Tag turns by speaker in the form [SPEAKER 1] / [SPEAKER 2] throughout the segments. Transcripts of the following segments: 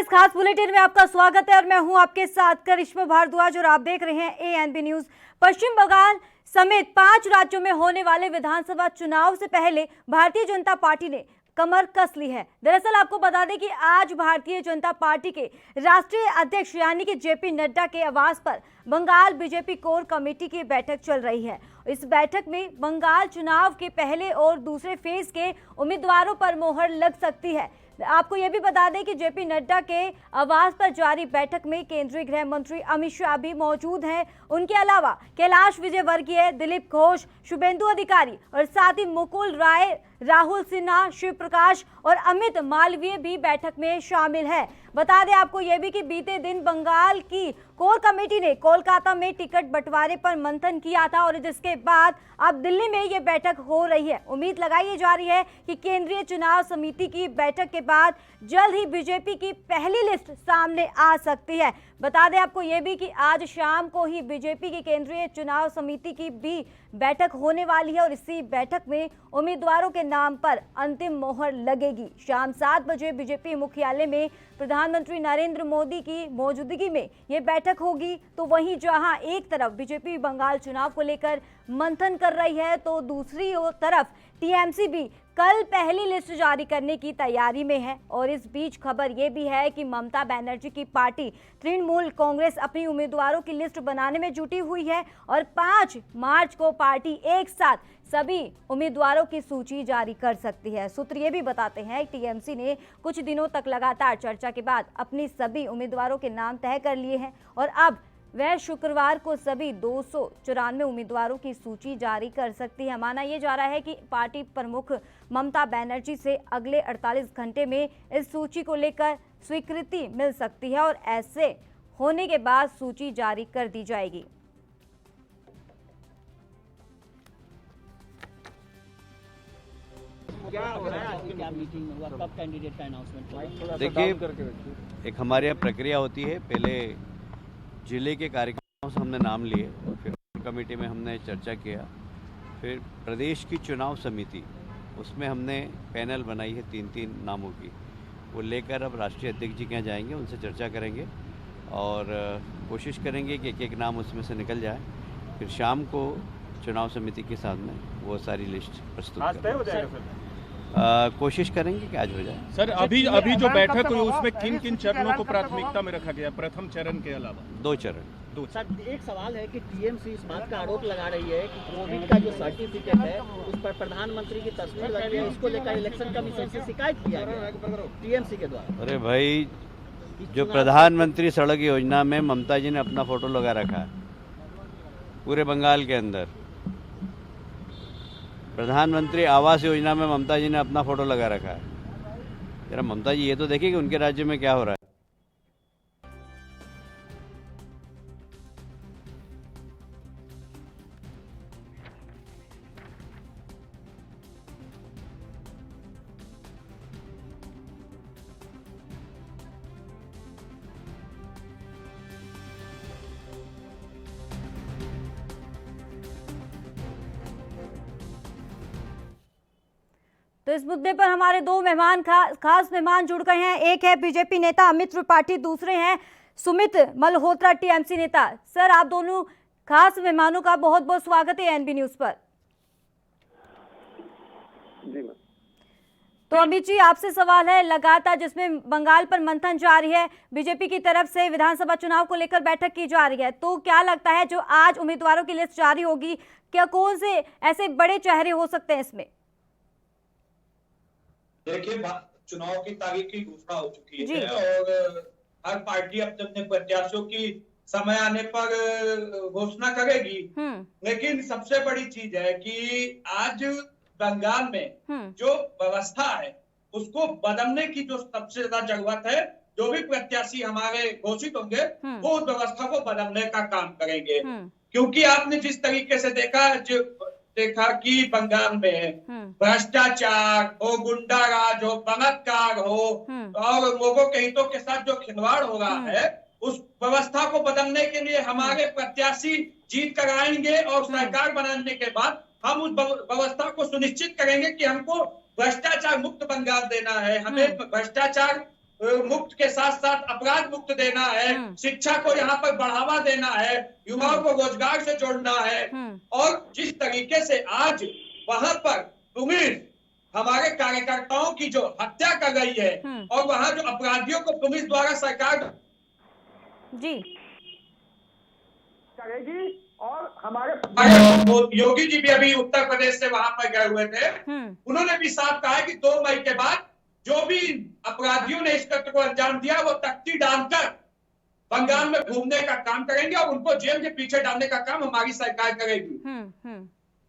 [SPEAKER 1] इस खास बुलेटिन में आपका स्वागत है और मैं हूं आपके साथ करिश्मा भारद्वाज और आप देख रहे हैं एएनबी न्यूज। पश्चिम बंगाल समेत 5 राज्यों में होने वाले विधानसभा चुनाव से पहले भारतीय जनता पार्टी ने कमर कस ली है। दरअसल आपको बता दें कि आज भारतीय जनता पार्टी के राष्ट्रीय अध्यक्ष यानी कि जेपी नड्डा के आवास पर बंगाल बीजेपी कोर कमेटी की बैठक चल रही है। इस बैठक में बंगाल चुनाव के पहले और दूसरे फेज के उम्मीदवारों पर मोहर लग सकती है। आपको यह भी बता दें कि जेपी नड्डा के आवास पर जारी बैठक में केंद्रीय गृह मंत्री अमित शाह भी मौजूद हैं। उनके अलावा कैलाश विजयवर्गीय, दिलीप घोष, शुभेंदु अधिकारी और साथ ही मुकुल राय, राहुल सिन्हा, शिव प्रकाश और अमित मालवीय भी बैठक में शामिल है। बता दें आपको यह भी कि बीते दिन बंगाल की कोर कमेटी ने कोलकाता में टिकट बंटवारे पर मंथन किया था और जिसके बाद अब दिल्ली में ये बैठक हो रही है। उम्मीद लगाई जा रही है कि केंद्रीय चुनाव समिति की बैठक के बाद जल्द ही बीजेपी की पहली लिस्ट सामने आ सकती है। बता दें आपको यह भी कि आज शाम को ही बीजेपी की केंद्रीय चुनाव समिति की भी बैठक होने वाली है और इसी बैठक में उम्मीदवारों के नाम पर अंतिम मोहर लगेगी। शाम 7 बजे बीजेपी मुख्यालय में प्रधानमंत्री नरेंद्र मोदी की मौजूदगी में ये बैठक होगी। तो वहीं जहां एक तरफ बीजेपी बंगाल चुनाव को लेकर मंथन कर रही है तो दूसरी तरफ टीएमसी भी कल पहली लिस्ट जारी करने की तैयारी में है। और इस बीच खबर यह भी है कि ममता बनर्जी की पार्टी तृणमूल कांग्रेस अपनी उम्मीदवारों की लिस्ट बनाने में जुटी हुई है और 5 मार्च को पार्टी एक साथ सभी उम्मीदवारों की सूची जारी कर सकती है। सूत्र ये भी बताते हैं कि टीएमसी ने कुछ दिनों तक लगातार चर्चा के बाद अपनी सभी उम्मीदवारों के नाम तय कर लिए हैं और अब वह शुक्रवार को सभी 294 उम्मीदवारों की सूची जारी कर सकती है। माना यह जा रहा है कि पार्टी प्रमुख ममता बनर्जी से अगले 48 घंटे में इस सूची को लेकर स्वीकृति मिल सकती है और ऐसे होने के बाद सूची जारी कर दी जाएगी।
[SPEAKER 2] देखिए, एक हमारे यहाँ प्रक्रिया होती है। पहले जिले के कार्यक्रमों से हमने नाम लिए, फिर कमेटी में हमने चर्चा किया, फिर प्रदेश की चुनाव समिति उसमें हमने पैनल बनाई है 3-3 नामों की। वो लेकर अब राष्ट्रीय अध्यक्ष जी के यहाँ जाएंगे, उनसे चर्चा करेंगे और कोशिश करेंगे कि एक-एक नाम उसमें से निकल जाए। फिर शाम को चुनाव समिति के सामने वो सारी लिस्ट प्रस्तुत करेंगे। कोशिश करेंगे कि आज हो जाए।
[SPEAKER 3] सर, अभी जो बैठक हुई उसमें किन किन चरणों को प्राथमिकता में रखा गया? प्रथम चरण के अलावा
[SPEAKER 2] 2 चरण।
[SPEAKER 4] सर, एक सवाल है कि टीएमसी इस बात का आरोप लगा रही है कि कोविड का जो सर्टिफिकेट है उस पर प्रधानमंत्री की तस्वीर लगी है। इसको लेकर इलेक्शन कमीशन से शिकायत किया गया टीएमसी के द्वारा।
[SPEAKER 2] अरे भाई, जो प्रधानमंत्री सड़क योजना में ममता जी ने अपना फोटो लगा रखा है पूरे बंगाल के अंदर, प्रधानमंत्री आवास योजना में ममता जी ने अपना फोटो लगा रखा है। जरा ममता जी ये तो देखिए कि उनके राज्य में क्या हो रहा है।
[SPEAKER 1] तो इस मुद्दे पर हमारे 2 मेहमान खास मेहमान जुड़ गए हैं। एक है बीजेपी नेता अमित त्रिपाठी, दूसरे हैं सुमित मल्होत्रा टीएमसी नेता। सर, आप दोनों खास मेहमानों का बहुत बहुत स्वागत है एएनबी न्यूज पर।
[SPEAKER 5] जी।
[SPEAKER 1] तो अमित जी, आपसे सवाल है, लगातार जिसमें बंगाल पर मंथन जारी है, बीजेपी की तरफ से विधानसभा चुनाव को लेकर बैठक की जा रही है, तो क्या लगता है जो आज उम्मीदवारों की लिस्ट जारी होगी, क्या कौन से ऐसे बड़े चेहरे हो सकते हैं इसमें?
[SPEAKER 5] देखिए, चुनाव की तारीख की घोषणा हो चुकी है और हर पार्टी अपने अपने प्रत्याशियों की समय आने पर घोषणा करेगी। लेकिन सबसे बड़ी चीज है कि आज बंगाल में जो व्यवस्था है उसको बदलने की जो सबसे ज्यादा जरूरत है। जो भी प्रत्याशी हमारे घोषित होंगे वो उस व्यवस्था को बदलने का काम करेंगे, क्योंकि आपने जिस तरीके से देखा कि बंगाल में भ्रष्टाचार हो, गुंडाराज हो, बलात्कार हो और लोगों के हितों के साथ जो खिलवाड़ हो रहा है, उस व्यवस्था को बदलने के लिए हमारे प्रत्याशी जीत कर आएंगे और सरकार बनाने के बाद हम उस व्यवस्था को सुनिश्चित करेंगे कि हमको भ्रष्टाचार मुक्त बंगाल देना है। हमें भ्रष्टाचार मुक्त के साथ साथ अपराध मुक्त देना है, शिक्षा को यहाँ पर बढ़ावा देना है, युवाओं को रोजगार से जोड़ना है। और जिस तरीके से आज वहां पर पुलिस हमारे कार्यकर्ताओं की जो हत्या कर रही है और वहां जो अपराधियों को पुलिस द्वारा सरकार
[SPEAKER 1] जी
[SPEAKER 5] करेगी। और हमारे योगी जी भी अभी उत्तर प्रदेश से वहां पर गए हुए थे, उन्होंने भी साफ कहा है कि 2 मई के बाद जो भी अपराधियों ने इस कृत्य को अंजाम दिया वो तख्ती डालकर बंगाल में घूमने का काम करेंगे और उनको जेल के पीछे डालने का काम हमारी सरकार करेगी।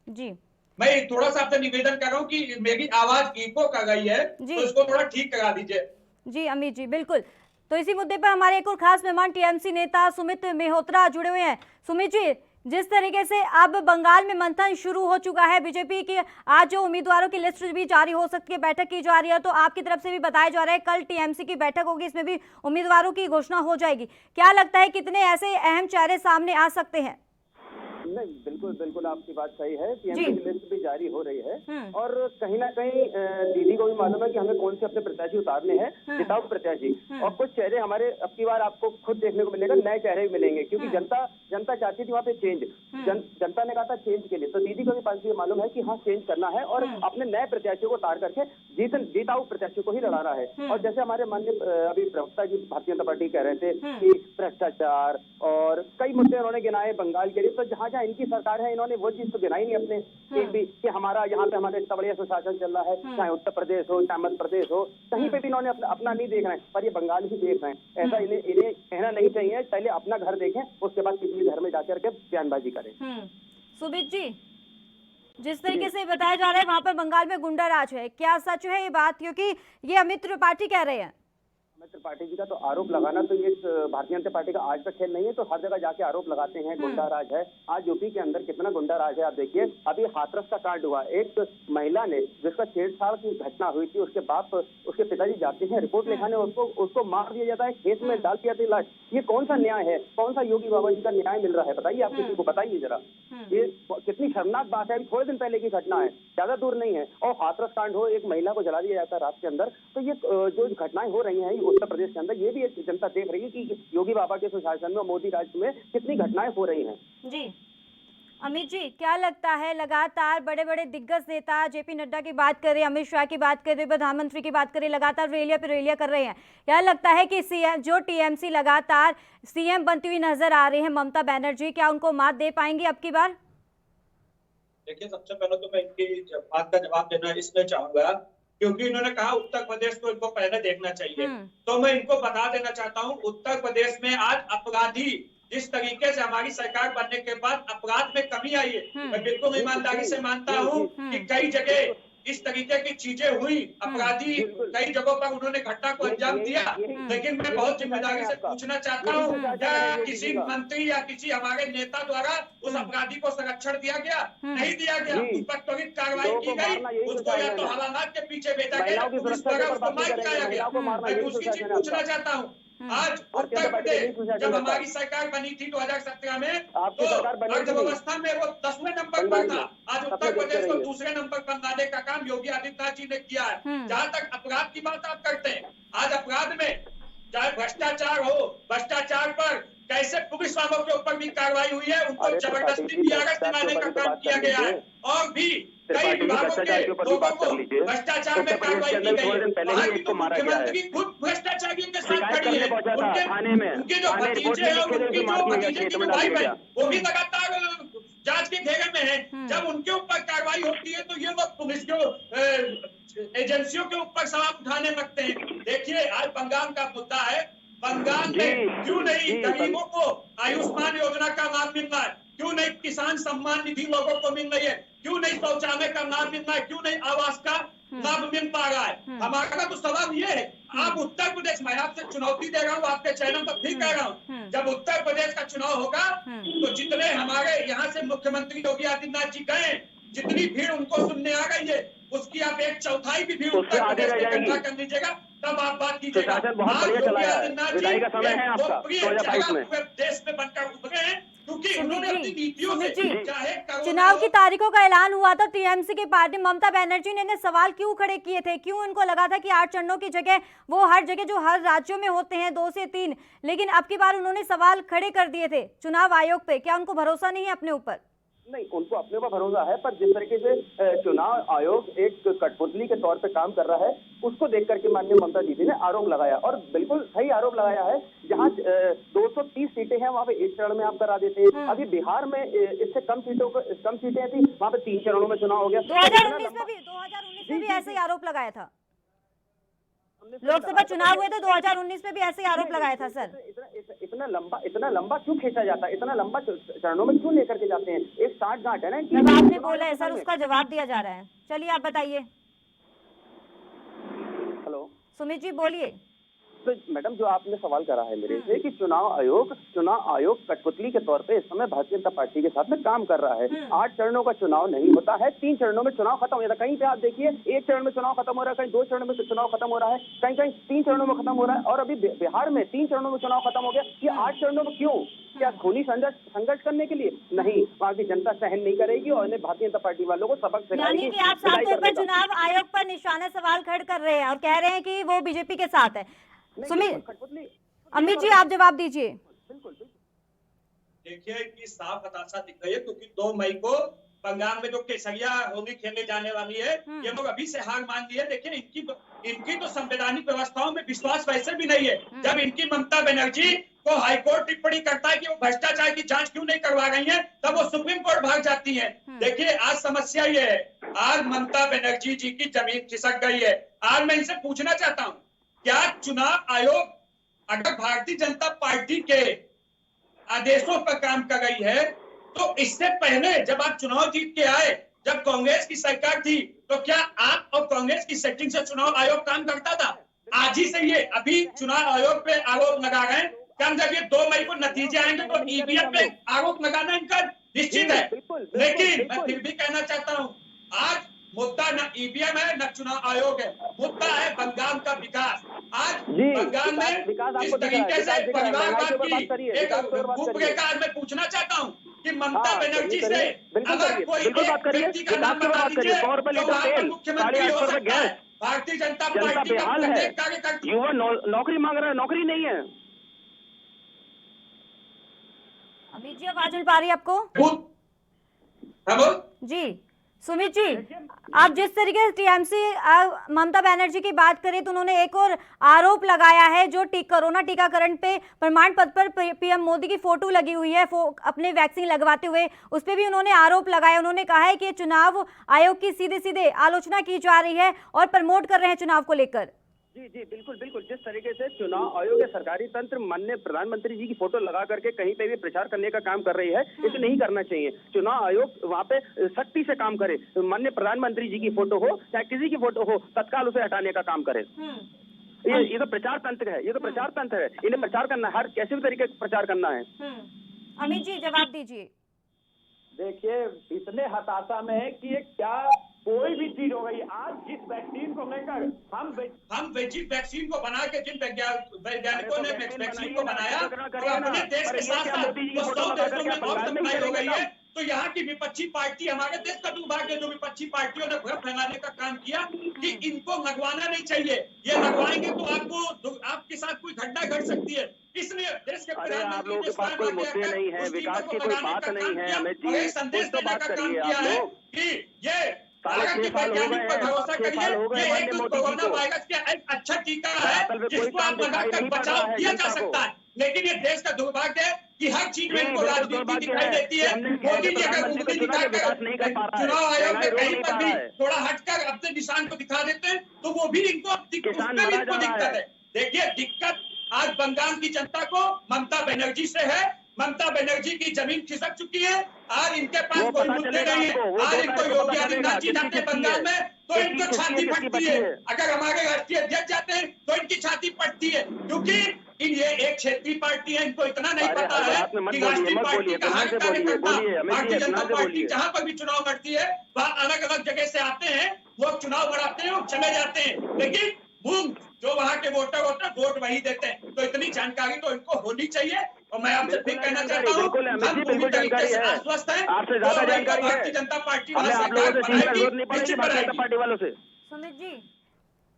[SPEAKER 1] जी
[SPEAKER 5] मैं थोड़ा सा आपसे निवेदन कर रहा हूँ कि मेरी आवाज इको कर रही है, तो इसको थोड़ा ठीक करा दीजिए।
[SPEAKER 1] जी अमित जी बिल्कुल। तो इसी मुद्दे पर हमारे एक और खास मेहमान टीएमसी नेता सुमित मेहरोत्रा जुड़े हुए हैं। सुमित जी, जिस तरीके से अब बंगाल में मंथन शुरू हो चुका है, बीजेपी की आज जो उम्मीदवारों की लिस्ट भी जारी हो सकती है, बैठक की जा रही है, तो आपकी तरफ से भी बताया जा रहा है कल टीएमसी की बैठक होगी, इसमें भी उम्मीदवारों की घोषणा हो जाएगी। क्या लगता है कितने ऐसे अहम चेहरे सामने आ सकते हैं?
[SPEAKER 6] नहीं, बिल्कुल बिल्कुल आपकी बात सही है। टीएमसी की लिस्ट भी जारी हो रही है और कहीं ना कहीं दीदी को भी मालूम है कि हमें कौन से अपने प्रत्याशी उतारने हैं, जिताऊ प्रत्याशी। और कुछ चेहरे हमारे अब की बार आपको खुद देखने को मिलेगा, नए चेहरे भी मिलेंगे, क्योंकि जनता चाहती थी वहाँ पे चेंज। जनता ने कहा था चेंज के लिए, तो दीदी को भी पास ये मालूम है कि हाँ चेंज करना है और अपने नए प्रत्याशियों को उतार करके जीताऊ प्रत्याशियों को ही लड़ाना है। और जैसे हमारे माननीय अभी प्रवक्ता जी भारतीय जनता पार्टी कह रहे थे कि भ्रष्टाचार और कई मुद्दे उन्होंने गिनाए बंगाल के लिए, तो जहाँ जहाँ इनकी सरकार है इन्होंने वो चीज तो गिनाई नहीं अपने एक भी कि हमारा यहाँ पे हमारे इतना बढ़िया सुशासन चल रहा है, चाहे उत्तर प्रदेश हो चाहे मध्य प्रदेश हो, कहीं पे भी इन्होंने अपना नहीं देख रहे हैं। पर ये बंगाल ही देख रहे हैं। ऐसा इन्हें कहना नहीं चाहिए, पहले अपना घर देखें, उसके बाद किसी घर में जाकर के बयानबाजी करें।
[SPEAKER 1] सुमित जी, जिस तरीके से बताया जा रहा है वहां पर बंगाल में गुंडा राज है, क्या सच है ये बात? क्योंकि ये अमित त्रिपाठी कह रहे हैं।
[SPEAKER 6] अमित त्रिपाठी जी का तो आरोप लगाना तो ये भारतीय जनता पार्टी का आज तक खेल नहीं है, तो हर जगह जाके आरोप लगाते हैं गुंडा राज है। आज यूपी के अंदर कितना गुंडा राज है आप देखिए। अभी हाथरस का कांड हुआ, एक महिला ने जिसका 6 की घटना हुई थी, उसके पिताजी जाते हैं रिपोर्ट लिखाने, उसको मार दिया जाता है, खेत में डाल दिया लाश। ये कौन सा न्याय है? कौन सा योगी बाबा जी का न्याय मिल रहा है? बताइए, आप किसी को बताइए जरा। ये कितनी शर्मनाक बात है। अभी थोड़े दिन पहले की घटना है, ज्यादा दूर नहीं है, और हाथरस कांड हो, एक महिला को जला दिया जाता है रात के अंदर। तो ये जो घटनाएं हो रही हैं उत्तर प्रदेश के अंदर, ये भी जनता देख रही है कि योगी बाबा के सुशासन में, मोदी राज में कितनी घटनाएं हो रही हैं।
[SPEAKER 1] जी अमित जी, क्या लगता है लगातार बड़े बड़े दिग्गज नेता जेपी नड्डा की बात करें, अमित शाह की बात करें, प्रधानमंत्री की बात करें, लगातार रैलियां पे रैलियां कर रहे हैं, क्या लगता है कि सीएम जो टीएमसी लगातार सीएम बनती हुई नजर आ रही है ममता बनर्जी, क्या उनको मात दे पाएंगी अब की बार?
[SPEAKER 5] देखिए, सबसे पहले तो मैं इनकी बात का जवाब देना इसमें चाहूंगा क्योंकि इन्होंने कहा उत्तर प्रदेश को इनको पहले देखना चाहिए। तो मैं इनको बता देना चाहता हूँ, उत्तर प्रदेश में आज अपराधी जिस तरीके से हमारी सरकार बनने के बाद अपराध में कमी आई है, मैं बिल्कुल ईमानदारी से मानता हूँ कि कई जगह इस तरीके की चीजें हुई, अपराधी कई जगहों पर उन्होंने घटना को अंजाम दिया। लेकिन मैं बहुत जिम्मेदारी से पूछना चाहता हूँ, क्या किसी मंत्री या किसी हमारे नेता द्वारा उस अपराधी को संरक्षण दिया गया? नहीं दिया गया। उस पर त्वरित कार्रवाई की गई, उसको या तो हवालात के पीछे भेजा गया, पुलिस द्वारा उसको मार गिराया गया। मैं दूसरी चीज पूछना चाहता हूँ, आज उत्तर प्रदेश जब हमारी सरकार बनी थी 2017 में, तो अर्थव्यवस्था में वो 10वें नंबर पर था। आज उत्तर प्रदेश को दूसरे नंबर पर लाने का काम योगी आदित्यनाथ जी ने किया है। जहाँ तक अपराध की बात आप करते हैं, आज अपराध में चाहे भ्रष्टाचार हो, भ्रष्टाचार पर कैसे पुलिस वालों के ऊपर भी कार्रवाई हुई है, उनको जबरदस्ती टीआरएस दिलाने का काम किया गया है, और भी कई विभागों के लोगों को भ्रष्टाचार में कार्रवाई की गई है। वहाँ की तो मुख्यमंत्री खुद भ्रष्टाचारियों के साथ खड़ी है, उनके जो भतीजे हैं, उनकी जो भतीजे की भाई बहन, वो भी लगातार जांच के घेरे में है। जब उनके ऊपर कार्रवाई होती है तो ये लोग पुलिस के एजेंसियों के ऊपर सवाल उठाने लगते हैं। देखिए, आज बंगाल का मुद्दा है, बंगाल में क्यों नहीं गरीबों को आयुष्मान योजना का लाभ मिल रहा है? क्यों नहीं किसान सम्मान निधि लोगों को मिल रही है? क्यों नहीं शौचालय का लाभ मिल रहा है? क्यों नहीं आवास का लाभ मिल पा रहा है? हमारा तो सवाल ये है, आप उत्तर प्रदेश, मैं आपसे चुनौती दे रहा हूँ, आपके चैनल पर फिर कह रहा हूँ, जब उत्तर प्रदेश का चुनाव होगा तो जितने हमारे यहाँ से मुख्यमंत्री योगी आदित्यनाथ जी गए, जितनी भीड़ उनको सुनने आ गई है, उसकी आप 1/4 भी भीड़ उत्तर प्रदेश में इकट्ठा कर लीजिएगा, तब आप बात कीजिएगा। आज योगी आदित्यनाथ जी लोकप्रिय चेहरा पूरे देश में बनकर उभरे हैं, क्योंकि उन्होंने अपनी नीतियों से चाहे
[SPEAKER 1] चुनाव की तारीखों का ऐलान हुआ था, टीएमसी की पार्टी ममता बनर्जी ने सवाल क्यों खड़े किए थे, क्यों उनको लगा था कि 8 चरणों की जगह वो हर जगह जो हर राज्यों में होते हैं 2 से 3, लेकिन अब की बार उन्होंने सवाल खड़े कर दिए थे चुनाव आयोग पे। क्या उनको भरोसा नहीं है अपने ऊपर?
[SPEAKER 6] नहीं, उनको अपने पर भरोसा है, पर जिस तरीके से चुनाव आयोग एक कठपुतली के तौर पे काम कर रहा है, उसको देख करके माननीय ममता दीदी ने आरोप लगाया, और बिल्कुल सही आरोप लगाया है। जहां 230 सीटें हैं वहां पे 1 चरण में आप करा देते हैं। अभी बिहार में इससे कम सीटें थी, वहां पे 3 चरणों में चुनाव हो गया।
[SPEAKER 1] 2019 में भी ऐसे ही आरोप लगाया था, लोकसभा चुनाव हुए थे 2019 में भी ऐसे ही आरोप लगाया था। सर
[SPEAKER 6] इतना लंबा क्यों खींचा जाता है, इतना लंबा चरणों में क्यों लेकर के जाते हैं? एक 60 गांठ है ना।
[SPEAKER 1] जब आपने बोला है सर, उसका जवाब दिया जा रहा है। चलिए आप बताइए।
[SPEAKER 6] हेलो
[SPEAKER 1] सुमित जी बोलिए।
[SPEAKER 6] तो मैडम, जो आपने सवाल करा है मेरे से कि चुनाव आयोग कठपुतली के तौर पे इस समय भारतीय जनता पार्टी के साथ में काम कर रहा है। 8 चरणों का चुनाव नहीं होता है, 3 चरणों में चुनाव खत्म हो जाता है। कहीं पे आप देखिए 1 चरण में चुनाव खत्म हो रहा है, कहीं 2 चरणों में चुनाव खत्म हो रहा है, कहीं 3 चरणों में खत्म हो रहा है, और अभी बिहार में 3 चरणों में चुनाव खत्म हो गया। ये 8 चरणों में क्यों? क्या खूनी संघर्ष करने के लिए? नहीं, वहाँ की जनता सहन नहीं करेगी और इन्हें भारतीय जनता पार्टी वालों को सबक सिखाएगी।
[SPEAKER 1] यानी कि आप साफ तौर पर चुनाव आयोग पर निशाना सवाल खड़ा कर रहे हैं और कह रहे हैं कि वो बीजेपी के साथ है। सुमित, अमित जी आप जवाब दीजिए।
[SPEAKER 6] बिल्कुल।
[SPEAKER 5] देखिए कि साफ हताशा दिख रही है, क्योंकि 2 मई को बंगाल में जो केसरिया होली खेलने जाने वाली है, ये लोग अभी से हार मान लिए। देखिए इनकी तो संवैधानिक व्यवस्थाओं में विश्वास वैसे भी नहीं है। जब इनकी ममता बनर्जी को हाईकोर्ट टिप्पणी करता है कि वो भ्रष्टाचार की जांच क्यों नहीं करवा रही है, तब वो सुप्रीम कोर्ट भाग जाती है। देखिए आज समस्या ये है, आज ममता बनर्जी जी की जमीन खिसक गई है। आज मैं इनसे पूछना चाहता हूँ, क्या चुनाव आयोग अगर भारतीय जनता पार्टी के आदेशों पर काम कर रही है, तो इससे पहले जब आप चुनाव जीत के आए, जब कांग्रेस की सरकार थी, तो क्या आप और कांग्रेस की सेटिंग से चुनाव आयोग काम करता था? आज ही से ये अभी चुनाव आयोग पे आरोप लगा रहे हैं, क्या जब ये 2 मई को नतीजे आएंगे तो ईवीएम पे आरोप लगाना इनका निश्चित है। लेकिन मैं फिर भी कहना चाहता हूँ, आज मुद्दा न ईवीएम है न चुनाव आयोग है, मुद्दा है बंगाल का विकास। आज बंगाल में इस तरीके से परिवारवाद की एक रूपरेखा आज मैं पूछना चाहता हूँ कि ममता बनर्जी से अगर कोई एक व्यक्ति का नाम बता दीजिए जो वहाँ पर मुख्यमंत्री हो सकता है। भारतीय जनता पार्टी का प्रत्येक कार्यकर्ता
[SPEAKER 6] युवा नौकरी मांग रहा है, नौकरी नहीं है।
[SPEAKER 1] अमित जी आवाज मिल पा रही है आपको? जी सुमित जी, आप जिस तरीके से टीएमसी ममता बनर्जी की बात करें तो उन्होंने एक और आरोप लगाया है, जो कोरोना टीकाकरण पे प्रमाण पत्र पर पीएम मोदी की फोटो लगी हुई है अपने वैक्सीन लगवाते हुए, उस पर भी उन्होंने आरोप लगाया। उन्होंने कहा है कि चुनाव आयोग की सीधे आलोचना की जा रही है और प्रमोट कर रहे हैं चुनाव को लेकर।
[SPEAKER 6] जी बिल्कुल। जिस तरीके से चुनाव आयोग या सरकारी तंत्र माननीय प्रधानमंत्री जी की फोटो लगा करके कहीं पे भी प्रचार करने का काम कर रही है, इसे नहीं करना चाहिए। चुनाव आयोग वहाँ पे सख्ती से काम करे, माननीय प्रधानमंत्री जी की फोटो हो चाहे किसी की फोटो हो, तत्काल उसे हटाने का काम करे। ये तो प्रचार तंत्र है, इन्हें प्रचार करना है, हर कैसे भी तरीके से प्रचार करना है।
[SPEAKER 1] अमित जी जवाब दीजिए।
[SPEAKER 7] देखिए इतने हताशा में है कि क्या कोई भी चीज हो गई। आज जिस वैक्सीन को लेकर
[SPEAKER 5] हम जिस वैक्सीन को बना के जिन वैज्ञानिकों ने वैक्सीन को बनाया और अपने देश के साथ साथ 100 देशों में और सप्लाई हो गई है, तो यहाँ की विपक्षी पार्टी, हमारे देश का दुर्भाग्य जो विपक्षी पार्टियों ने भ्रम फैलाने का काम किया कि इनको लगवाना नहीं चाहिए, ये लगवाएंगे तो आपके साथ कोई घटना घट सकती है। इसलिए देश के प्रधानमंत्री ने
[SPEAKER 6] पास कोई मुद्दे नहीं है, विकास की कोई बात नहीं है, हमें जी
[SPEAKER 5] संदेश देने का काम किया है कि ये भारत के वैज्ञानिक पर भरोसा करिए, ये एक कोरोना वायरस का एक अच्छा टीका है जिसको आप लगाकर बचाव किया जा सकता है। लेकिन ये देश का दुर्भाग्य है कि हर चीज में इनको राजनीति दिखाई देती है। मोदी जी अगर उंगली दिखाकर चुनाव आयोग में कहीं पर भी थोड़ा हटकर अपने निशान को दिखा देते हैं तो वो भी इनको दिक्कत है। देखिए दिक्कत आज बंगाल की जनता को ममता बनर्जी से है। ममता बनर्जी की जमीन खिसक चुकी है। आज इनके पास कोई मुद्दे नहीं है। आज इनको योगी आदित्यनाथ जी जाते हैं बंगाल में तो इनको छाती फटती है। अगर हमारे राष्ट्रीय अध्यक्ष जाते हैं तो इनकी छाती फटती है, क्योंकि ये एक क्षेत्रीय पार्टी है। इनको इतना नहीं पता है कि राष्ट्रीय पार्टी का हर कार्यकर्ता भारतीय जनता पार्टी जहां पर भी चुनाव लड़ती है वहाँ अलग अलग जगह से आते हैं, वो चुनाव लड़ाते हैं और चले जाते हैं, लेकिन जो वहां के वोटर होते हैं वोट वही देते हैं। तो इतनी जानकारी तो इनको होनी चाहिए और मैं आपसे फिर कहना चाहता हूँ,
[SPEAKER 6] बिल्कुल अमित जी, बिल्कुल जानकारी है,
[SPEAKER 5] आश्वस्त है,
[SPEAKER 6] आपसे ज्यादा जानकारी है।
[SPEAKER 5] भारतीय जनता पार्टी
[SPEAKER 6] हमें आप लोगों से चीज का जरूरत नहीं पड़ेगी भारतीय जनता पार्टी वालों से।
[SPEAKER 1] सुमित जी,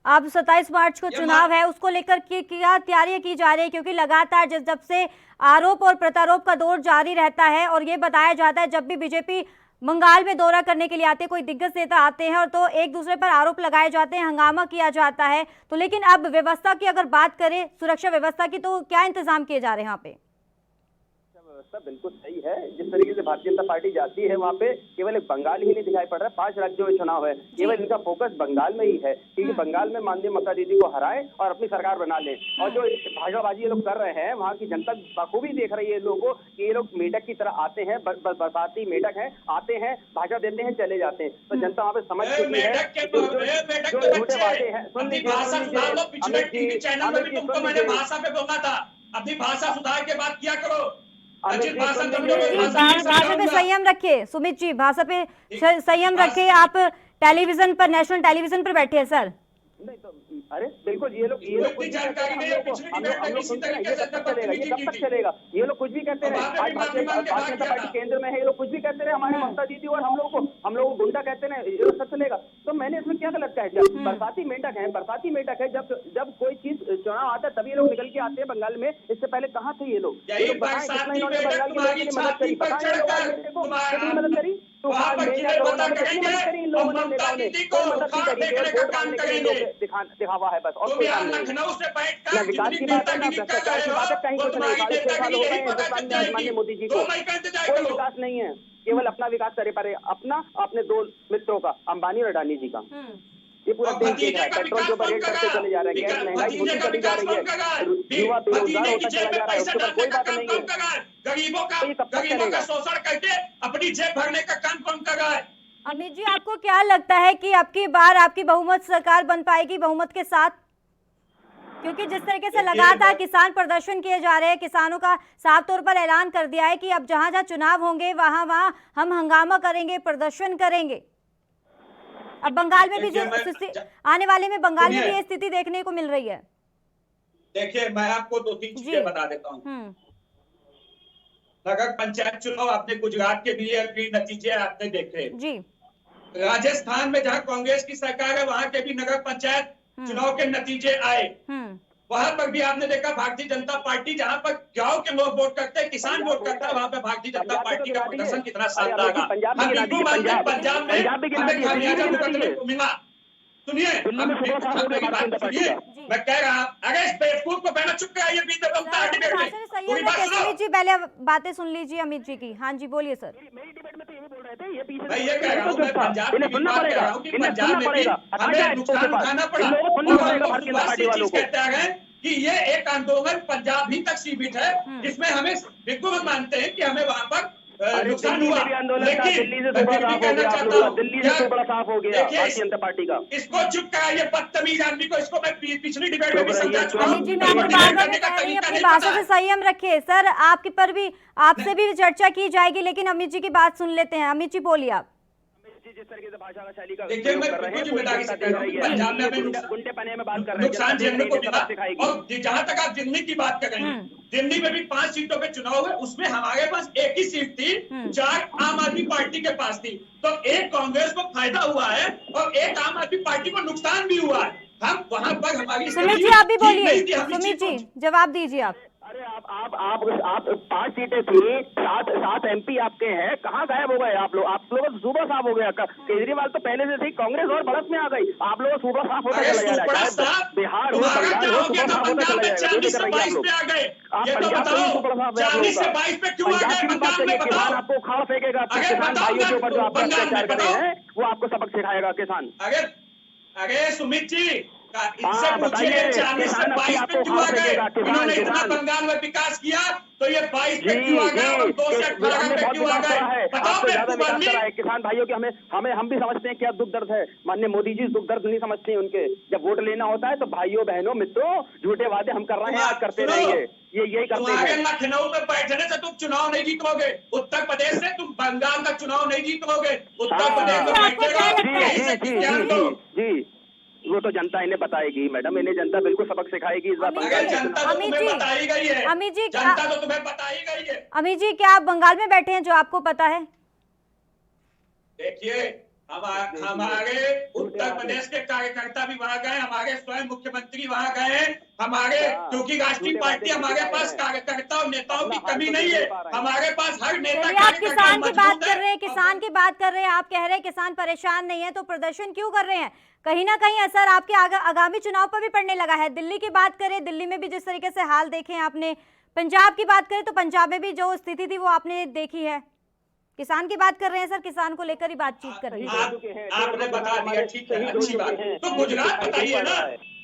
[SPEAKER 1] अब 27 मार्च को चुनाव है, उसको लेकर क्या तैयारियां की जा रही है? क्योंकि लगातार जब से आरोप और प्रत्यारोप का दौर जारी रहता है और ये बताया जाता है जब भी बीजेपी बंगाल में दौरा करने के लिए आते हैं, कोई दिग्गज नेता आते हैं और तो एक दूसरे पर आरोप लगाए जाते हैं, हंगामा किया जाता है। तो लेकिन अब व्यवस्था की अगर बात करें, सुरक्षा व्यवस्था की, तो क्या इंतजाम किए जा रहे हैं यहाँ पे?
[SPEAKER 6] व्यवस्था बिल्कुल सही है। जिस तरीके से भारतीय जनता पार्टी जाती है वहाँ पे केवल एक बंगाल ही नहीं दिखाई पड़ रहा है, 5 राज्यों में चुनाव है, केवल इनका फोकस बंगाल में ही है, क्योंकि बंगाल में माननीय ममता दीदी को हराए और अपनी सरकार बना ले। और जो भाजपाबाजी ये लोग कर रहे हैं, वहाँ की जनता बखूबी देख रही है लोगों को कि ये लोग मेढक की तरह आते हैं, बरसाती मेढक है, आते हैं, भाषा देते हैं, चले जाते हैं। तो जनता वहाँ पे समझ चुकी है जो झूठे वादे हैं। सुन लीजिए,
[SPEAKER 5] भाषा पे बोलना था, अपनी भाषा सुधार के बात किया करो।
[SPEAKER 1] भाषा पे संयम रखिए सुमित जी, भाषा पे संयम रखिए। आप टेलीविजन पर, नेशनल टेलीविजन पर बैठे हैं सर।
[SPEAKER 6] नहीं तो अरे बिल्कुल ये लोग कुछ जानकारी नहीं है, कब तक चलेगा? ये लोग कुछ भी कहते रहे, आज भारतीय जनता पार्टी केंद्र में है, ये लोग कुछ भी कहते रहे, हमारे ममता दीदी और हम लोग को गुंडा कहते रहे, ये लोग सब चलेगा। तो मैंने इसमें क्या गलत कहा? जब बरसाती मेंढक है, जब कोई चीज चुनाव आता है तभी ये लोग निकल के आते हैं बंगाल में। इससे पहले कहाँ थे ये लोग? बताएं कितना इन्होंने बंगाल के लोगों की मदद करी, कितनी मदद करी? दिखावा है बस, और कोई काम नहीं। न विकास की बात है, न भ्रष्टाचार की बात है, कहीं कुछ नहीं। 6 साल हो गए हिंदुस्तान में माननीय मोदी जी को, कोई विकास नहीं है, केवल अपना विकास करे पड़े, अपना, अपने 2 मित्रों का, अंबानी और अडानी जी का। ये पूरा देश देख रहा है। पेट्रोल के ऊपर रेट बढ़ते चले जा रहे हैं, गैस महंगाई होती चली जा रही है, युवा बेरोजगार होता चला जा रहा है, उसके ऊपर कोई बात नहीं है।
[SPEAKER 5] गरीबों का शोषण करके अपनी जेब भरने का काम कौन कर रहा है?
[SPEAKER 1] अमित जी, आपको क्या लगता है कि अब की बार आपकी बहुमत सरकार बन पाएगी बहुमत के साथ? क्योंकि जिस तरीके से लगातार किसान प्रदर्शन किए जा रहे हैं, किसानों का साफ तौर पर ऐलान कर दिया है कि अब जहां जहां चुनाव होंगे वहां हम हंगामा करेंगे, प्रदर्शन करेंगे। अब बंगाल में भी जो आने वाले में बंगाल में भी ये स्थिति देखने को मिल रही है।
[SPEAKER 5] देखिए, मैं आपको 2-3 चीजें बता देता हूँ। नगर पंचायत चुनाव आपने गुजरात के भी नतीजे आपने देखे जी। राजस्थान में जहां कांग्रेस की सरकार है वहां के भी नगर पंचायत चुनाव के नतीजे आए, वहां पर भी आपने देखा भारतीय जनता पार्टी, जहां पर गांव के लोग वोट करते हैं, किसान वोट करता है, वहां पे भारतीय जनता पार्टी का प्रदर्शन कितना शानदार रहा। पंजाब में खामियाजा भुगतने को मिला। सुनिए, मैं कह रहा, अरे इस बेवकूफ को पहले चुप कराइए,
[SPEAKER 1] जी पहले बातें सुन लीजिए अमित जी की। हाँ जी, बोलिए सर।
[SPEAKER 5] मेरी डिबेट में तो ये भी बोल रहे थे, ये पीछे मैं ये कह रहा हूँ, मैं पंजाब की बात कर रहा हूँ कि पंजाब में भी हमें नुकसान उठाना पड़ा और कहते हैं कि ये एक आंदोलन पंजाब ही तक सीमित है, इसमें हमें बिल्कुल मानते हैं कि हमें वहाँ पर नुकसान हुआ, लेकिन
[SPEAKER 6] दिल्ली से बड़ा साफ हो गया भारतीय जनता पार्टी का।
[SPEAKER 5] इसको चुप कराइए बदतमीज आदमी को, इसको मैं पिछली डिबेट में भी समझा चुका हूँ।
[SPEAKER 1] अपनी भाषा से संयम रखिए सर, आपके पर भी, आपसे भी चर्चा की जाएगी, लेकिन अमित जी की बात सुन लेते हैं। अमित जी बोलिए आप।
[SPEAKER 6] जिस तरीके से भाषा शैली का
[SPEAKER 5] देखिए, मैं बिल्कुल जिम्मेदारी से कह रहा हूँ, पंजाब में हमें
[SPEAKER 6] गुंडेपने में बात कर रहे हैं,
[SPEAKER 5] नुकसान झेलने को मिला। और जहाँ तक आप दिल्ली की बात कर रहे हैं, दिल्ली में भी 5 सीटों पे चुनाव है, उसमें हमारे पास एक ही सीट थी, 4 आम आदमी पार्टी के पास थी। तो एक कांग्रेस को फायदा हुआ है और एक आम आदमी पार्टी को नुकसान भी हुआ है। हम वहाँ पर हमारी
[SPEAKER 1] सुमित जी आप भी बोलिए, सुमित जी जवाब दीजिए आप।
[SPEAKER 6] अरे आप 5 सीटें थी, 7 MP आपके हैं, कहाँ गायब हो गए आप लोग? आप लोगों का सूबा साफ हो गया। केजरीवाल तो पहले से थी, कांग्रेस और बढ़त में आ गई, आप लोगों का सूबा साफ होता चला जा रहा है। बिहार हो, बंगाल हो, सूबा साफ होता चला जाएगा। आप पंजाब में ही सूबा साफ है आप लोगों का। पंजाब की बात करिए, किसान आपको खाड़ फेंकेगा, किसान भाइयों के ऊपर जो आप अत्याचार कर रहे हैं वो आपको सबक सिखाएगा किसान।
[SPEAKER 5] अरे सुमित जी, इनसे पूछिए 40 से 22 पे क्यों आ गए? इन्होंने इतना बंगाल में विकास किया तो ये 22 पे क्यों आ गए और 2 से 18 पे क्यों आ गए? बताओ।
[SPEAKER 6] किसान भाइयों के हम भी समझते हैं क्या दुख दर्द है। माननीय मोदी जी दुख दर्द नहीं समझते हैं उनके। जब वोट लेना होता है तो भाइयों बहनों मित्रों, झूठे वादे हम कर रहे हैं, आज करते रहेंगे, ये यही करते हैं।
[SPEAKER 5] लखनऊ में बैठने से तुम चुनाव नहीं जीतोगे, उत्तर प्रदेश से तुम बंगाल का चुनाव नहीं जीतोगे, उत्तर प्रदेश में
[SPEAKER 6] जी वो तो जनता इन्हें बताएगी मैडम, इन्हें जनता बिल्कुल सबक सिखाएगी इस बात
[SPEAKER 5] अगर जनता तो तुम्हें बताई गई है,
[SPEAKER 1] अमित जी
[SPEAKER 5] जनता तो तुम्हें बताई गई है।
[SPEAKER 1] अमित जी, क्या आप बंगाल में बैठे हैं जो आपको पता है?
[SPEAKER 5] देखिए, हमारे उत्तर प्रदेश के कार्यकर्ता भी वहां गए, हमारे स्वयं मुख्यमंत्री वहां गए, हमारे क्योंकि राष्ट्रीय पार्टी हमारे पास कार्यकर्ता और नेताओं की कमी नहीं है, हमारे पास हर नेता
[SPEAKER 1] आप किसान की बात कर रहे हैं, किसान की बात कर रहे हैं, आप कह रहे हैं किसान परेशान नहीं है, तो प्रदर्शन क्यों कर रहे हैं? कहीं ना कहीं असर आपके आगामी चुनाव पर भी पड़ने लगा है। दिल्ली की बात करें, दिल्ली में भी जिस तरीके से हाल देखे आपने, पंजाब की बात करें तो पंजाब में भी जो स्थिति थी वो आपने देखी है। किसान की बात कर रहे हैं सर, किसान को लेकर ही बातचीत कर रहे हैं।
[SPEAKER 5] आपने बता दिया, ठीक है, अच्छी बात है। तो गुजरात बताइए ना,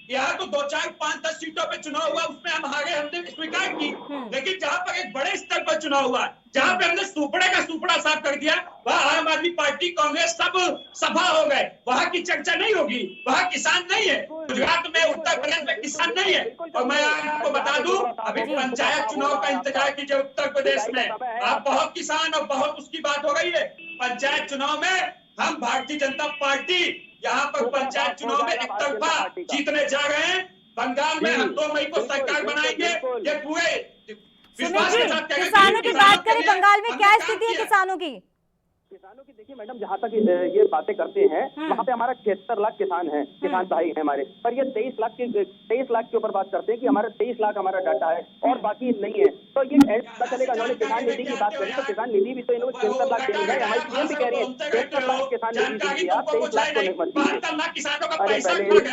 [SPEAKER 5] यहाँ तो 2, 4, 5, 10 सीटों पे चुनाव हुआ, उसमें हमने स्वीकार की, लेकिन जहाँ पर एक बड़े स्तर पर चुनाव हुआ, जहाँ पे हमने सुपड़ा साफ कर दिया, वहाँ आम आदमी पार्टी, कांग्रेस सब सफा हो गए। वहाँ की चर्चा नहीं होगी, वहाँ किसान नहीं है। गुजरात में, उत्तर प्रदेश में किसान नहीं है। और मैं आपको बता दूं, अभी पंचायत चुनाव का इंतजार कीजिए उत्तर प्रदेश में। आप बहुत किसान और बहुत उसकी बात हो गई है। पंचायत चुनाव में हम भारतीय जनता पार्टी यहाँ पर पंचायत चुनाव में एक तरफा जीतने जा रहे हैं। बंगाल में हम 2 मई को सरकार बनाएंगे। ये पूरे विश्वास के साथ
[SPEAKER 1] किसानों की बात करें, बंगाल में क्या स्थिति है किसानों की?
[SPEAKER 6] देखिए मैडम, जहाँ तक ये बातें करते हैं वहाँ पे हमारा 76 लाख किसान हैं, किसान भाई हैं हमारे, पर ये 23 लाख के ऊपर बात करते हैं कि हमारा 23 लाख हमारा डाटा है और बाकी नहीं है। तो ये ऐसा चलेगा। इन्होंने किसान निधि की बात करें तो किसान निधि भी तो इन्होंने 73 लाख देनी है। हमारी पीएम भी कह रही है 73 लाख किसान निधि दीजिए, आप 23 लाख को नहीं मत दीजिए।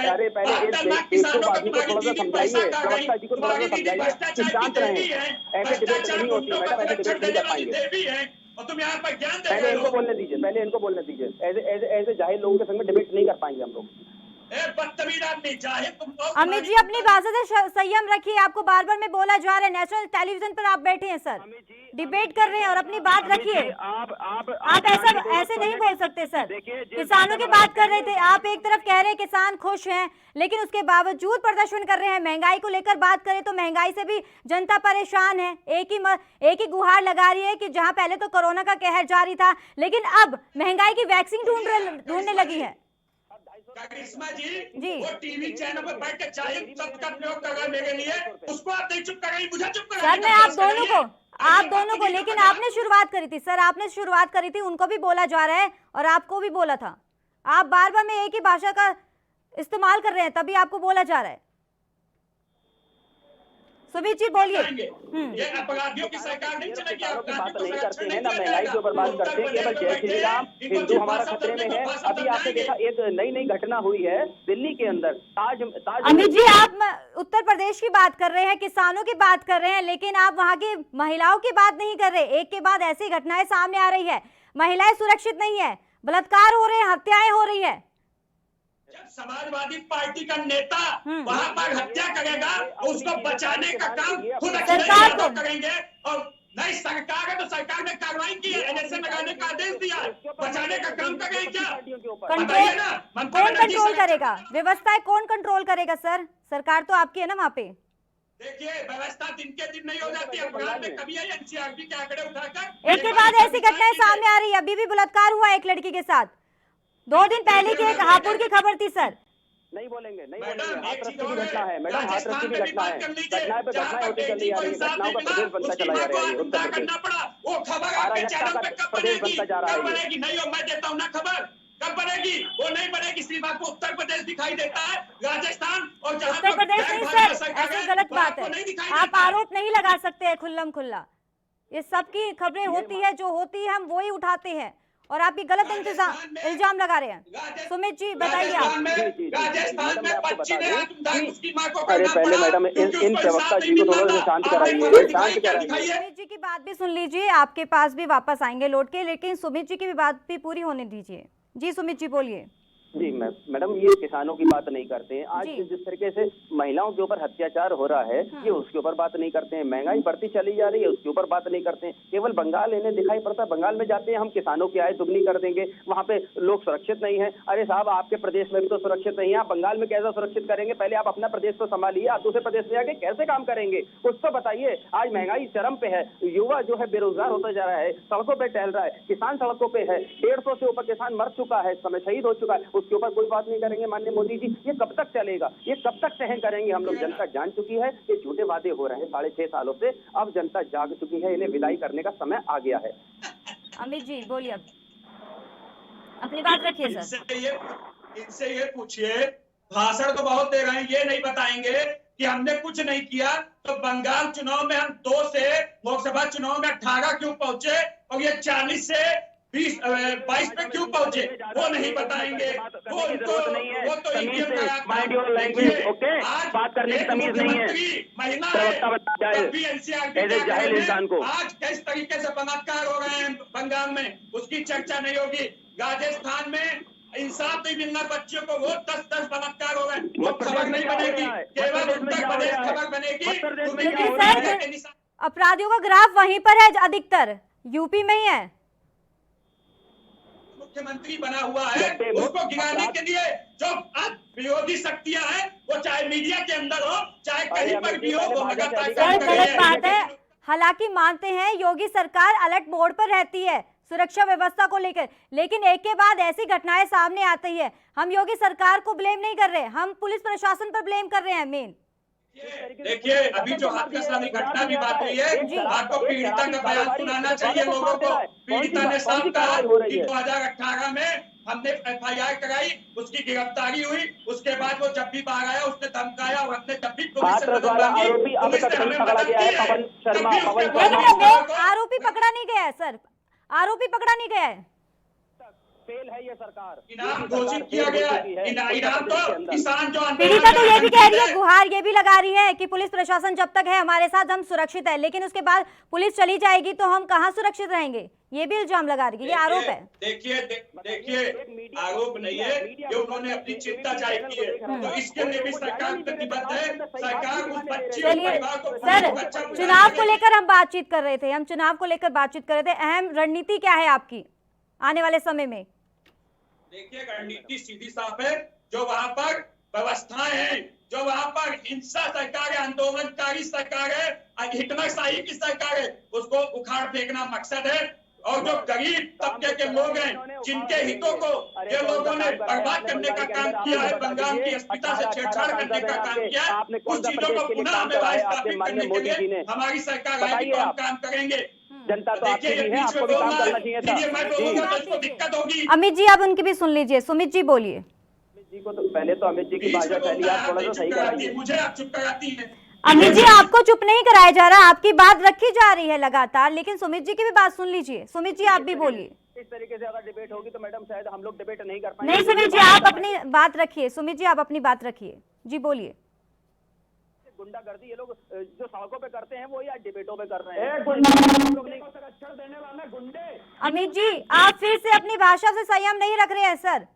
[SPEAKER 6] अरे पहले आदमी को थोड़ा सा समझाइए, प्रवक्ता जी को थोड़ा सा समझाइए कि शांत रहें। ऐसे डिबेट नहीं होती मैडम, ऐसे डिबेट नहीं कर पाएंगे।
[SPEAKER 5] और तुम यहाँ पर ज्ञान दे
[SPEAKER 6] पहले इनको बोलने दीजिए, ऐसे जाहिल लोगों के संग में डिबेट नहीं कर पाएंगे हम लोग।
[SPEAKER 5] बदतमीज आदमी, जाहिल तुम लोग।
[SPEAKER 1] अमित जी, अपनी भाषा से संयम रखिए, आपको बार बार में बोला जा रहा है। नेशनल टेलीविजन पर आप बैठे हैं सर, डिबेट कर रहे हैं और अपनी बात रखिए। आप ऐसे नहीं बोल सकते सर। किसानों की बात कर रहे थे, आप एक तरफ कह रहे हैं किसान खुश हैं, लेकिन उसके बावजूद प्रदर्शन कर रहे हैं। महंगाई को लेकर बात करें तो महंगाई से भी जनता परेशान है। एक ही गुहार लगा रही है कि जहां पहले तो कोरोना का कहर जारी था, लेकिन अब महंगाई की वैक्सीन ढूंढने लगी है।
[SPEAKER 5] करिश्मा जी, वो टीवी चैनल पर बैठ के जाहिल शब्द का प्रयोग कर रहा है मेरे लिए, उसको आप नहीं चुप कर रही, मुझे चुप कर।
[SPEAKER 1] सर मैं आप दोनों को, लेकिन आपने शुरुआत करी थी सर, आपने शुरुआत करी थी, उनको भी बोला जा रहा है और आपको भी बोला था। आप बार बार में एक ही भाषा का इस्तेमाल कर रहे हैं, तभी आपको बोला जा रहा है। सुमित जी बोलिए।
[SPEAKER 5] ये अपराधियों की सरकार नहीं चलेगी।
[SPEAKER 6] बात नहीं करते हैं ना, महंगाई के ऊपर बात करते हैं, केवल जय श्री राम, हिंदू हमारा खतरे में है। अभी आपने देखा एक नई घटना हुई है दिल्ली के अंदर, ताज।
[SPEAKER 1] अमित जी, आप उत्तर प्रदेश की बात कर रहे हैं, किसानों की बात कर रहे हैं, लेकिन आप वहां की महिलाओं की बात नहीं कर रहे। एक के बाद ऐसी घटनाएं सामने आ रही है, महिलाएं सुरक्षित नहीं है, बलात्कार हो रहे हैं, हत्याएं हो रही है।
[SPEAKER 5] जब समाजवादी पार्टी का नेता वहां पर हत्या करेगा, उसको बचाने का काम खुद अखिलेश यादव करेंगे। और नई सरकार है तो सरकार ने कार्रवाई की है, एनएसए लगाने का आदेश दिया है, बचाने का काम करें क्या?
[SPEAKER 1] कौन कंट्रोल करेगा? व्यवस्थाएं कौन कंट्रोल करेगा सर? सरकार तो आपकी है ना वहाँ पे।
[SPEAKER 5] देखिए, व्यवस्था दिन के दिन नहीं हो जाती। अपराध में कभी आई एनसीआरबी के आंकड़े उठाकर,
[SPEAKER 1] एक के बाद ऐसी घटनाएं सामने आ रही है। अभी भी बलात्कार हुआ एक लड़की के साथ, 2 दिन पहले की एक हापुड़ की खबर थी सर।
[SPEAKER 6] नहीं बोलेंगे हाथरस की भी घटना है मैडम, हाथरस की भी घटना है। घटनाएं पे घटनाएं होती चली आ रही है, घटनाओं का प्रदेश बनता चला जा रहा है। उत्तर प्रदेश
[SPEAKER 5] वो खबर आपके चैनल पे कब
[SPEAKER 6] प्रदेश बनता जा रहा है।
[SPEAKER 5] बनेगी? नहीं हो, मैं देता हूँ ना खबर, कब बनेगी? वो नहीं बनेगी। सिर्फ आपको उत्तर प्रदेश दिखाई देता है, राजस्थान और जहाँ
[SPEAKER 1] उत्तर प्रदेश नहीं सर, ऐसी गलत बात है। आप आरोप नहीं लगा सकते हैं खुल्लम खुल्ला। ये सबकी खबरें होती है, जो होती है हम वो ही उठाते हैं, और आप ये गलत इल्जाम लगा रहे हैं। सुमित जी बताइए आप।
[SPEAKER 5] राजस्थान में बच्ची ने उसकी मां को
[SPEAKER 6] अरे पहले मैडम इन प्रवक्ता जी को थोड़ा सा शांत कराइए, शांत कराइए।
[SPEAKER 1] सुमित जी की बात भी सुन लीजिए, आपके पास भी वापस आएंगे लौट के, लेकिन सुमित जी की भी बात भी पूरी होने दीजिए। जी सुमित जी बोलिए।
[SPEAKER 6] जी मैडम, ये किसानों की बात नहीं करते हैं। आज जिस तरीके से महिलाओं के ऊपर अत्याचार हो रहा है, ये उसके ऊपर बात नहीं करते हैं। महंगाई बढ़ती चली जा रही है, उसके ऊपर बात नहीं करते हैं। केवल बंगाल इन्हें दिखाई पड़ता है, बंगाल में जाते हैं हम किसानों की आय दुगनी कर देंगे, वहाँ पे लोग सुरक्षित नहीं है। अरे साहब, आपके प्रदेश में भी तो सुरक्षित नहीं है, आप बंगाल में कैसे सुरक्षित करेंगे? पहले आप अपना प्रदेश तो संभालिए, आप दूसरे प्रदेश में जाके कैसे काम करेंगे कुछ तो बताइए। आज महंगाई चरम पे है, युवा जो है बेरोजगार होता जा रहा है, सड़कों पे टहल रहा है, किसान सड़कों पे है। 150 से ऊपर किसान मर चुका है, समय शहीद हो चुका है। उसके ऊपर कोई बात नहीं करेंगे माननीय मोदी जी। ये कब तक चलेगा, ये कब तक सहन करेंगे हम लोग? जनता जान चुकी है ये झूठे वादे हो रहे हैं 6.5 सालों से। अब जनता जाग चुकी है, इन्हें विदाई करने का समय आ गया है।
[SPEAKER 1] अमित जी बोलिए, अब अपनी बात रखिए सर।
[SPEAKER 5] इनसे ये पूछिए, भाषण तो बहुत दे रहे हैं, ये नहीं बताएंगे कि हमने कुछ नहीं किया। तो बंगाल चुनाव में हम 2 से, लोकसभा चुनाव में 18 क्यों पहुंचे और ये 40 से 22 पे क्यों पहुंचे, वो नहीं बताएंगे। वो तो ईवीएम
[SPEAKER 6] बात करने की तमीज नहीं है।
[SPEAKER 5] महिला
[SPEAKER 6] इंसान को
[SPEAKER 5] आज किस तरीके से बलात्कार हो रहे हैं बंगाल में, उसकी चर्चा नहीं होगी। राजस्थान में इंसाफ नहीं मिलना बच्चियों को, वो 10-10 बलात्कार हो रहे हैं, वो खबर नहीं बनेगी। केवल उत्तर प्रदेश खबर बनेगी।
[SPEAKER 1] अपराधियों का ग्राफ वहीं पर है, अधिकतर यूपी में ही है।
[SPEAKER 5] मुख्यमंत्री बना हुआ है, उसको गिराने के लिए जो आज विरोधी शक्तियां हैं, वो चाहे मीडिया के अंदर हो चाहे कहीं पर भी हो, वो लगातार
[SPEAKER 1] गलत बात है। हालांकि मानते हैं योगी सरकार अलर्ट मोड पर रहती है सुरक्षा व्यवस्था को लेकर, लेकिन एक के बाद ऐसी घटनाएं सामने आती है। हम योगी सरकार को ब्लेम नहीं कर रहे, हम पुलिस प्रशासन पर ब्लेम कर रहे हैं मेन।
[SPEAKER 5] देखिए, अभी जो हादसा वाली घटना भी बात हुई है, आपको पीड़िता का बयान सुनाना चाहिए लोगों को। पीड़िता ने साफ कहा कि 2018 में हमने FIR कराई, उसकी गिरफ्तारी हुई, उसके बाद वो जब भी बाहर आया उसने धमकाया और हमने जब भी पुलिस से मदद मांगी, पुलिस ने हमें मदद की है।
[SPEAKER 1] आरोपी पकड़ा नहीं गया है सर, आरोपी पकड़ा नहीं गया है।
[SPEAKER 6] फेल है ये सरकार।
[SPEAKER 5] इनाम घोषित किया गया है, इनाम तो किसान जो
[SPEAKER 1] पीड़िता तो ये भी कह रही है, गुहार ये भी लगा रही है कि पुलिस प्रशासन जब तक है हमारे साथ हम सुरक्षित है, लेकिन उसके बाद पुलिस चली जाएगी तो हम कहाँ सुरक्षित रहेंगे, ये भी इल्जाम लगा रही है। ये आरोप है।
[SPEAKER 5] देखिए आरोप नहीं है, ये उन्होंने अपनी चिंता जाहिर की है, तो इसके लिए भी सरकार प्रतिबद्ध है। सरकार उस बच्ची और परिवार को
[SPEAKER 1] सर, चुनाव को लेकर हम बातचीत कर रहे थे, हम चुनाव को लेकर बातचीत कर रहे थे। अहम रणनीति क्या है आपकी आने वाले समय में?
[SPEAKER 5] देखिए, रणनीति सीधी साफ है। जो वहां पर व्यवस्थाएं हैं, जो वहां पर हिंसा सरकार है, आंदोलनकारी सरकार है, हिटलरशाही की सरकार है, उसको उखाड़ फेंकना मकसद है। और जो गरीब तबके के लोग हैं, जिनके हितों को ये लोगों ने बर्बाद करने का काम किया है, बंगाल की अस्मिता से छेड़छाड़ करने का काम किया है, उन चीजों को पुनः हमें स्थापित करने के लिए हमारी सरकार आएगी तो हम काम करेंगे।
[SPEAKER 6] जनता तो आपकी ही है, आपको भी काम करना चाहिए था।
[SPEAKER 5] दिक्कत होगी।
[SPEAKER 1] अमित जी आप उनकी भी सुन लीजिए। सुमित जी बोलिए।
[SPEAKER 6] अमित जी को तो पहले तो अमित जी की भाषा शैली आप थोड़ा सा सही कराइए।
[SPEAKER 5] मुझे आप चुप कराती हैं।
[SPEAKER 1] अमित जी आपको चुप नहीं कराया जा रहा, आपकी बात रखी जा रही है लगातार, लेकिन सुमित जी की भी बात सुन लीजिए। सुमित जी आप भी बोलिए।
[SPEAKER 6] इस तरीके से अगर डिबेट होगी तो मैडम शायद हम लोग डिबेट नहीं कर पाएंगे।
[SPEAKER 1] नहीं सुमित जी आप अपनी बात रखिए, सुमित जी आप अपनी बात रखिए जी, बोलिए।
[SPEAKER 6] गुंडागर्दी ये लोग जो सड़कों पे करते हैं वो या डिबेटों पे कर रहे हैं। देने वाले गुंडे।
[SPEAKER 1] अमित जी आप फिर से अपनी भाषा से संयम नहीं रख रहे हैं सर।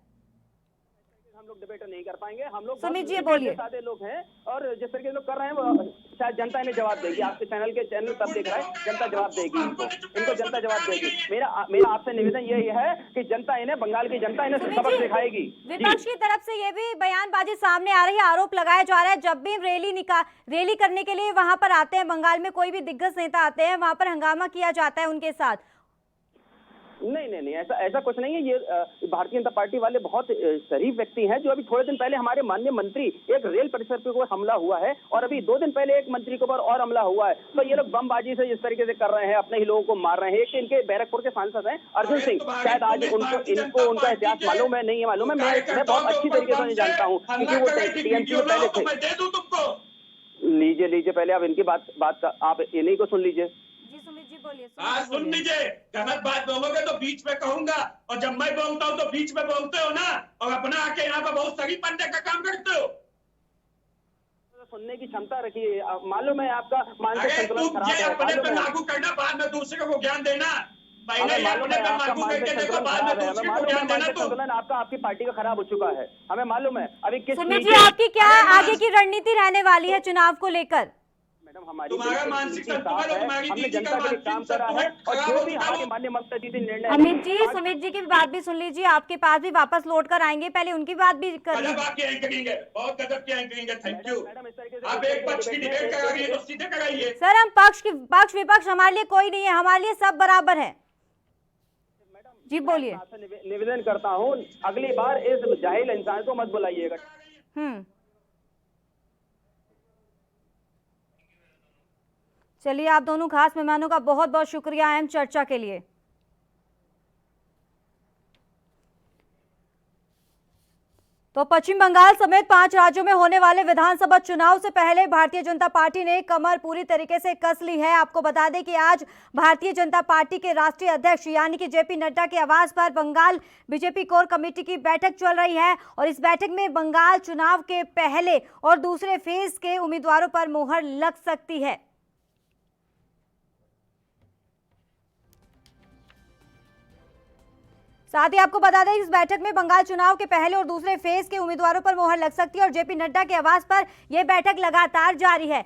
[SPEAKER 6] हम लोग डिबेट नहीं कर पाएंगे, हम लोग
[SPEAKER 1] सुमित जी बोलिए।
[SPEAKER 6] सादे लोग हैं और जिस तरीके से लोग कर रहे हैं वो शायद जनता इन्हें जवाब देगी। आपके चैनल सब देख रहा है, जनता जवाब देगी इनको जनता जवाब देगी। मेरा आपसे निवेदन यही है कि जनता इन्हें, बंगाल की जनता इन्हें सबक सिखाएगी।
[SPEAKER 1] विपक्ष की तरफ से ये भी बयानबाजी सामने आ रही है, आरोप लगाया जा रहा है जब भी रैली करने के लिए वहां पर आते हैं, बंगाल में कोई भी दिग्गज नेता आते हैं वहां पर हंगामा किया जाता है उनके साथ।
[SPEAKER 6] नहीं ऐसा कुछ नहीं है। ये भारतीय जनता पार्टी वाले बहुत शरीफ व्यक्ति हैं जो अभी थोड़े दिन पहले हमारे माननीय मंत्री एक रेल परिसर पे को हमला हुआ है और अभी 2 दिन पहले एक मंत्री के ऊपर और हमला हुआ है। तो ये लोग बमबाजी से जिस तरीके से कर रहे हैं, अपने ही लोगों को मार रहे हैं। एक इनके बैरकपुर के सांसद हैं अर्जुन सिंह, शायद आज इनको उनका इतिहास मालूम है, नहीं है मालूम है। मैं बहुत अच्छी तरीके से जानता हूँ क्योंकि वो टीएमसी में पहले थे। लीजिए पहले आप इनकी बात आप इन्हीं को सुन लीजिए।
[SPEAKER 5] सुन लीजिए, गलत बात बोलोगे तो बीच में कहूंगा, और जब मैं बोलता हूँ तो बीच में बोलते हो ना, और अपना आके यहाँ पर बहुत सही बनने का काम करते हो।
[SPEAKER 6] सुनने की क्षमता रखिए, मालूम है आपका मानसिक संतुलन खराब है।
[SPEAKER 5] अपने पे लागू करना, बाद में दूसरे को ज्ञान देना। पहले अपने पे लागू करके देखो, बाद में दूसरे को ज्ञान देना।
[SPEAKER 6] संतुलन आपकी पार्टी का खराब हो चुका है, हमें मालूम है। अभी किस
[SPEAKER 1] सुमित जी आपकी क्या आगे की रणनीति रहने वाली है चुनाव को लेकर?
[SPEAKER 6] मैडम हमारी
[SPEAKER 5] तुम्हारा मानसिक संतुलन,
[SPEAKER 6] हमने जनता के लिए काम करा है और जो भी हमारे माननीय ममता दीदी निर्णय।
[SPEAKER 1] अमित जी सुमित जी की बात भी सुन लीजिए, आपके पास भी वापस लौट कर आएंगे, पहले उनकी बात भी कर लीजिए।
[SPEAKER 5] बहुत गजब की एंकरिंग है, थैंक यू। आप एक पक्ष की डिबेट करा रही है तो सीधे कराइए।
[SPEAKER 1] सर हम पक्ष विपक्ष हमारे लिए कोई नहीं है, हमारे लिए सब बराबर है। जी बोलिए।
[SPEAKER 6] आपसे निवेदन करता हूँ, अगली बार इस जाहिल इंसान को मत बुलाइएगा।
[SPEAKER 1] चलिए, आप दोनों खास मेहमानों का बहुत बहुत शुक्रिया अहम चर्चा के लिए। तो पश्चिम बंगाल समेत 5 राज्यों में होने वाले विधानसभा चुनाव से पहले भारतीय जनता पार्टी ने कमर पूरी तरीके से कस ली है। आपको बता दें कि आज भारतीय जनता पार्टी के राष्ट्रीय अध्यक्ष यानी कि जेपी नड्डा के आवास पर बंगाल बीजेपी कोर कमेटी की बैठक चल रही है और इस बैठक में बंगाल चुनाव के पहले और दूसरे फेज के उम्मीदवारों पर मुहर लग सकती है। साथ ही आपको बता दें इस बैठक में बंगाल चुनाव के पहले और दूसरे फेज के उम्मीदवारों पर मुहर लग सकती है और जेपी नड्डा के आवास पर यह बैठक लगातार जारी है।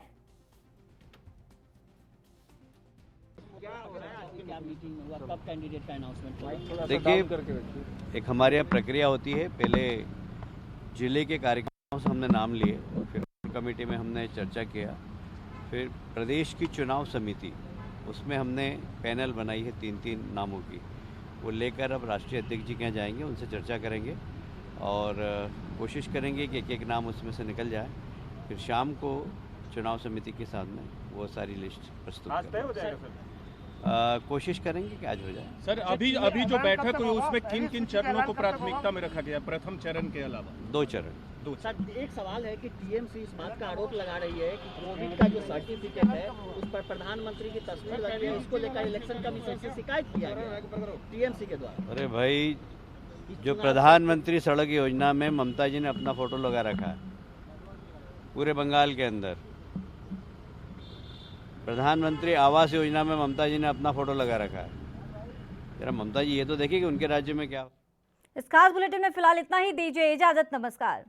[SPEAKER 2] देखिए, एक हमारे यहाँ प्रक्रिया होती है, पहले जिले के कार्यक्रमों से हमने नाम लिए, फिर कमेटी में हमने चर्चा किया, फिर प्रदेश की चुनाव समिति उसमें हमने पैनल बनाई है 3-3 नामों की, वो लेकर अब राष्ट्रीय अध्यक्ष जी के यहाँ जाएंगे, उनसे चर्चा करेंगे और कोशिश करेंगे कि एक नाम उसमें से निकल जाए। फिर शाम को चुनाव समिति के सामने वो सारी लिस्ट प्रस्तुत करेंगे। कोशिश करेंगे कि आज हो जाए।
[SPEAKER 3] सर, अभी जो बैठक हुई उसमें किन किन चरणों को प्राथमिकता में रखा गया, प्रथम चरण के अलावा?
[SPEAKER 2] 2 चरण।
[SPEAKER 4] सर, एक सवाल है कि टीएमसी इस बात का आरोप लगा रही है कि कोविड का जो सर्टिफिकेट है उस पर प्रधानमंत्री की तस्वीर लगी है, इसको लेकर इलेक्शन कमीशन से शिकायत किया गया टीएमसी के द्वारा।
[SPEAKER 2] अरे भाई, जो प्रधानमंत्री सड़क योजना में ममता जी ने अपना फोटो लगा रखा है पूरे बंगाल के अंदर, प्रधानमंत्री आवास योजना में ममता जी ने अपना फोटो लगा रखा है। जरा ममता जी ये तो देखिए कि उनके राज्य में क्या।
[SPEAKER 1] इस खास बुलेटिन में फिलहाल इतना ही, दीजिए इजाजत, नमस्कार।